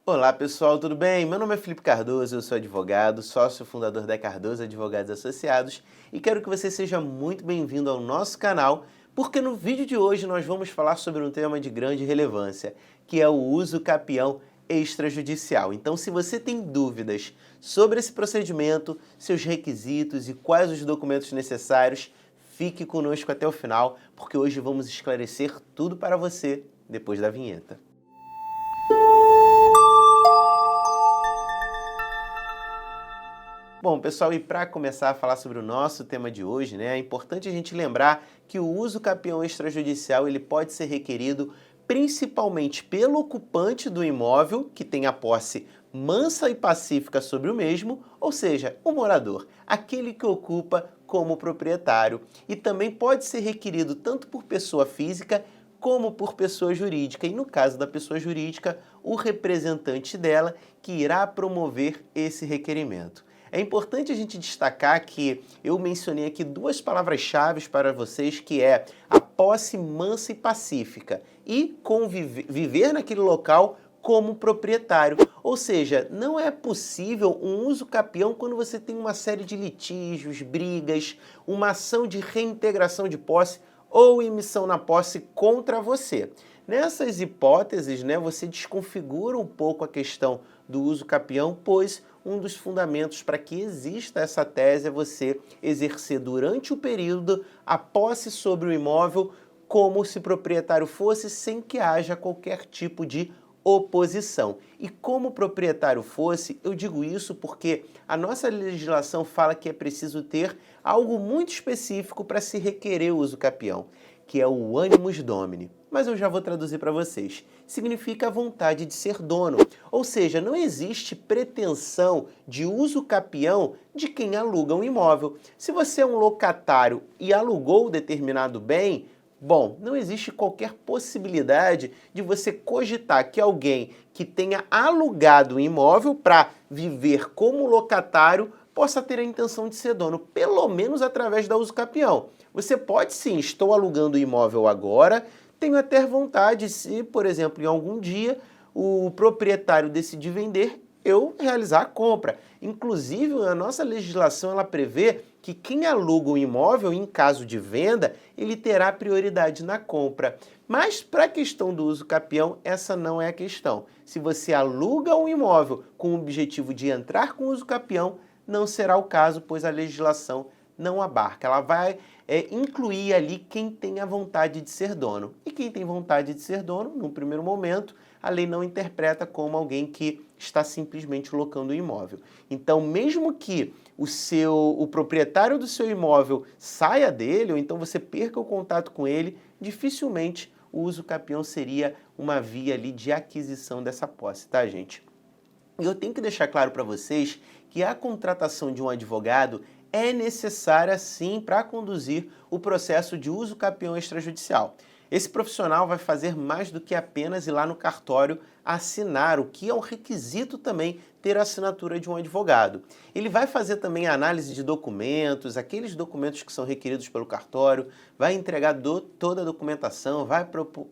Olá pessoal, tudo bem? Meu nome é Felipe Cardoso, eu sou advogado, sócio fundador da Cardoso Advogados Associados e quero que você seja muito bem-vindo ao nosso canal, porque no vídeo de hoje nós vamos falar sobre um tema de grande relevância, que é o uso capião extrajudicial. Então, se você tem dúvidas sobre esse procedimento, seus requisitos e quais os documentos necessários, fique conosco até o final, porque hoje vamos esclarecer tudo para você depois da vinheta. Bom, pessoal, e para começar a falar sobre o nosso tema de hoje, é importante a gente lembrar que o uso capião extrajudicial ele pode ser requerido principalmente pelo ocupante do imóvel, que tem a posse mansa e pacífica sobre o mesmo, ou seja, o morador, aquele que ocupa como proprietário, e também pode ser requerido tanto por pessoa física como por pessoa jurídica, e no caso da pessoa jurídica, o representante dela que irá promover esse requerimento. É importante a gente destacar que eu mencionei aqui duas palavras-chave para vocês, que é a posse mansa e pacífica e viver naquele local como proprietário. Ou seja, não é possível um uso capião quando você tem uma série de litígios, brigas, uma ação de reintegração de posse ou emissão na posse contra você. Nessas hipóteses, você desconfigura um pouco a questão do uso capião, pois um dos fundamentos para que exista essa tese é você exercer durante o período a posse sobre o imóvel como se proprietário fosse, sem que haja qualquer tipo de oposição. E como proprietário fosse, eu digo isso porque a nossa legislação fala que é preciso ter algo muito específico para se requerer o uso capião, que é o animus domini. Mas eu já vou traduzir para vocês. Significa a vontade de ser dono, ou seja, não existe pretensão de uso capião de quem aluga um imóvel. Se você é um locatário e alugou determinado bem, bom, não existe qualquer possibilidade de você cogitar que alguém que tenha alugado um imóvel para viver como locatário possa ter a intenção de ser dono, pelo menos através da uso capião. Você pode sim, estou alugando o imóvel agora, tenho até vontade, se, por exemplo, em algum dia o proprietário decidir vender, eu realizar a compra. Inclusive, a nossa legislação ela prevê que quem aluga um imóvel, em caso de venda, ele terá prioridade na compra. Mas para a questão do uso capião, essa não é a questão. Se você aluga um imóvel com o objetivo de entrar com uso capião, não será o caso, pois a legislação não abarca. Ela vai incluir ali quem tem a vontade de ser dono. E quem tem vontade de ser dono, no primeiro momento, a lei não interpreta como alguém que está simplesmente locando o imóvel. Então, mesmo que o proprietário do seu imóvel saia dele, ou então você perca o contato com ele, dificilmente o uso capião seria uma via ali de aquisição dessa posse, tá, gente? E eu tenho que deixar claro para vocês que a contratação de um advogado é necessária sim para conduzir o processo de uso capião extrajudicial. Esse profissional vai fazer mais do que apenas ir lá no cartório assinar, o que é um requisito também ter a assinatura de um advogado. Ele vai fazer também a análise de documentos, aqueles documentos que são requeridos pelo cartório, vai entregar toda a documentação, vai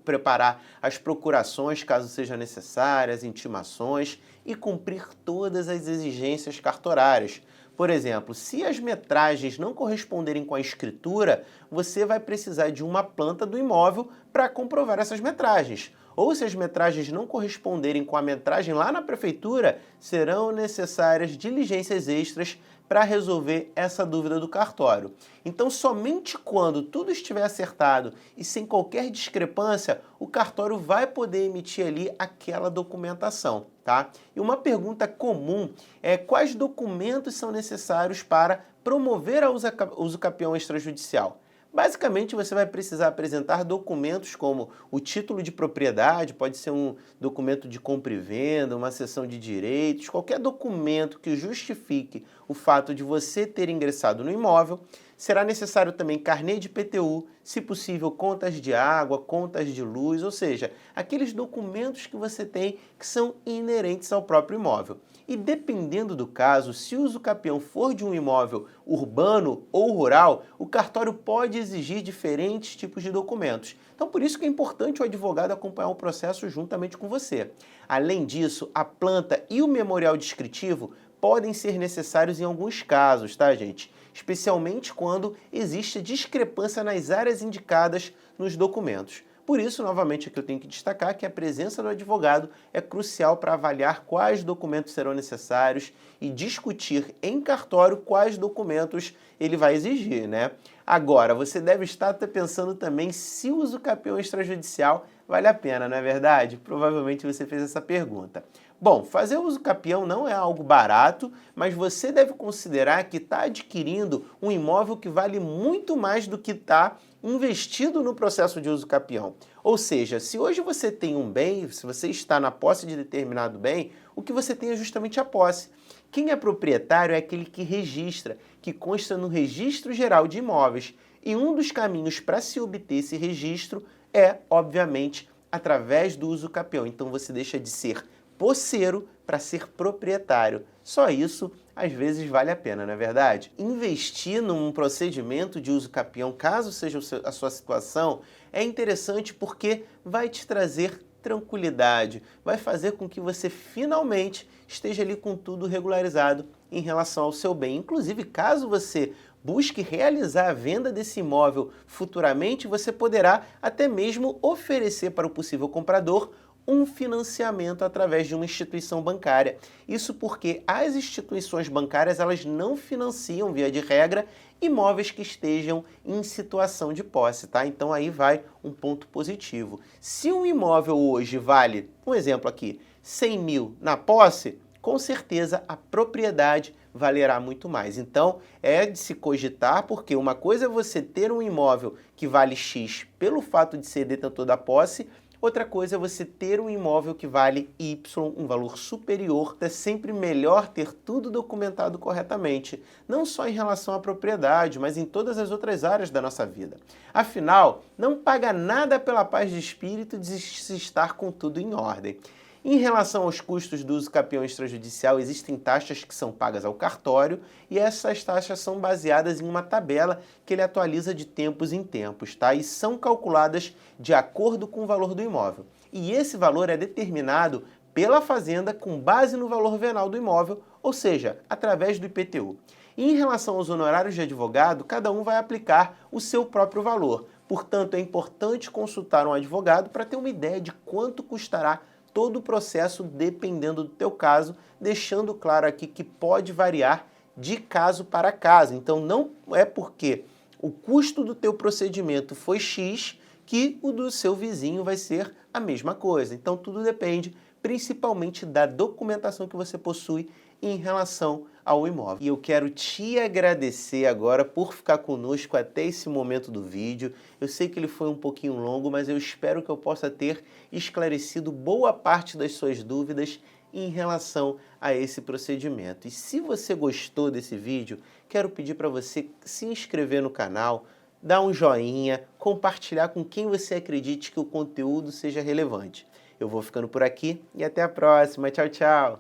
preparar as procurações, caso seja necessárias, intimações e cumprir todas as exigências cartorárias. Por exemplo, se as metragens não corresponderem com a escritura, você vai precisar de uma planta do imóvel para comprovar essas metragens. Ou se as metragens não corresponderem com a metragem lá na prefeitura, serão necessárias diligências extras para resolver essa dúvida do cartório. Então, somente quando tudo estiver acertado e sem qualquer discrepância, o cartório vai poder emitir ali aquela documentação, tá? E uma pergunta comum é quais documentos são necessários para promover a uso capião extrajudicial? Basicamente, você vai precisar apresentar documentos como o título de propriedade, pode ser um documento de compra e venda, uma cessão de direitos, qualquer documento que justifique o fato de você ter ingressado no imóvel. Será necessário também carnê de IPTU, se possível contas de água, contas de luz, ou seja, aqueles documentos que você tem que são inerentes ao próprio imóvel. E dependendo do caso, se o usucapião for de um imóvel urbano ou rural, o cartório pode exigir diferentes tipos de documentos. Então, por isso que é importante o advogado acompanhar o processo juntamente com você. Além disso, a planta e o memorial descritivo podem ser necessários em alguns casos, tá, gente? Especialmente quando existe discrepância nas áreas indicadas nos documentos. Por isso, novamente, aqui eu tenho que destacar que a presença do advogado é crucial para avaliar quais documentos serão necessários e discutir em cartório quais documentos ele vai exigir, né? Agora, você deve estar pensando também se o usucapião extrajudicial vale a pena, não é verdade? Provavelmente você fez essa pergunta. Bom, fazer uso capião não é algo barato, mas você deve considerar que está adquirindo um imóvel que vale muito mais do que está investido no processo de uso capião. Ou seja, se hoje você tem um bem, se você está na posse de determinado bem, o que você tem é justamente a posse. Quem é proprietário é aquele que registra, que consta no Registro Geral de Imóveis. E um dos caminhos para se obter esse registro é, obviamente, através do uso capião. Então você deixa de ser posseiro para ser proprietário. Só isso, às vezes, vale a pena, não é verdade? Investir num procedimento de uso capião, caso seja a sua situação, é interessante porque vai te trazer tranquilidade, vai fazer com que você finalmente esteja ali com tudo regularizado em relação ao seu bem. Inclusive, caso você busque realizar a venda desse imóvel futuramente, você poderá até mesmo oferecer para o possível comprador um financiamento através de uma instituição bancária. Isso porque as instituições bancárias elas não financiam, via de regra, imóveis que estejam em situação de posse, tá? Então aí vai um ponto positivo. Se um imóvel hoje vale, um exemplo aqui, 100 mil na posse, com certeza a propriedade valerá muito mais. Então é de se cogitar, porque uma coisa é você ter um imóvel que vale X pelo fato de ser detentor da posse, outra coisa é você ter um imóvel que vale Y, um valor superior. É sempre melhor ter tudo documentado corretamente, não só em relação à propriedade, mas em todas as outras áreas da nossa vida. Afinal, não paga nada pela paz de espírito de se estar com tudo em ordem. Em relação aos custos do uso capião extrajudicial, existem taxas que são pagas ao cartório e essas taxas são baseadas em uma tabela que ele atualiza de tempos em tempos, tá? E são calculadas de acordo com o valor do imóvel. E esse valor é determinado pela fazenda com base no valor venal do imóvel, ou seja, através do IPTU. E em relação aos honorários de advogado, cada um vai aplicar o seu próprio valor. Portanto, é importante consultar um advogado para ter uma ideia de quanto custará todo o processo dependendo do teu caso, deixando claro aqui que pode variar de caso para caso. Então não é porque o custo do teu procedimento foi X que o do seu vizinho vai ser a mesma coisa. Então tudo depende principalmente da documentação que você possui em relação ao imóvel. E eu quero te agradecer agora por ficar conosco até esse momento do vídeo. Eu sei que ele foi um pouquinho longo, mas eu espero que eu possa ter esclarecido boa parte das suas dúvidas em relação a esse procedimento. E se você gostou desse vídeo, quero pedir para você se inscrever no canal, dar um joinha, compartilhar com quem você acredite que o conteúdo seja relevante. Eu vou ficando por aqui e até a próxima. Tchau, tchau!